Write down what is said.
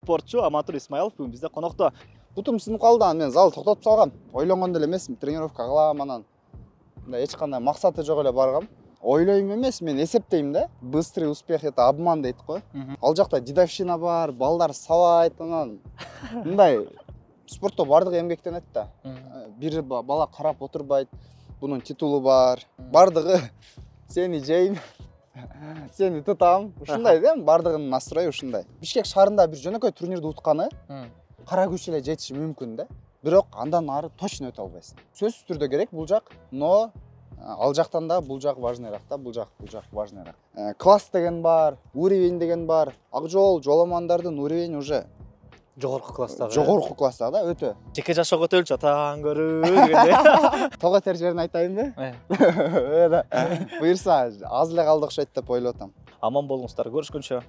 спортчу Аматур Исмаилов бүгүн бизде конокто. Бутум сынып калды, мен зал токтотуп салгам. Ойлонгон деле эмесмин, тренировка кылам анан. Мындай эч кандай максаты жок эле баргам. Ойлойм эмес, мен эсептейм да. Быстрый успех это обман дейт го. Ал жакта дедовщина бар, балдар сабайт анан. Мындай спортто бардыгы эмгектенет да. Бир бала карап отурбайт. Бунун титулу бар. Бардыгы сени жейм. Сени тутам. Ушундай да, бардыгынын настрою ушундай. Бишкек шаарында бир жөнөкөй турнирди утканы кара күч эле жетиши мүмкүн да. Бирок андан ары точно өтө албайсың. Сөзсүз түрдө керек бул жак, но ал жактан да бул жак важныйраак да, бул жак важныйраак. Класс деген бар, уровень деген бар. Ак жол, жоломандардын уровень уже Жогорку класстагы. жогорку класста да, өтө. Жеке жашоо көтөрүлчү атаң көрүү дегенде. Тога тер жерин айтайынбы? Буйрса, аз эле калды окшойт деп ойлоп атам. Аман болуңуздар, көрүшкөнчө.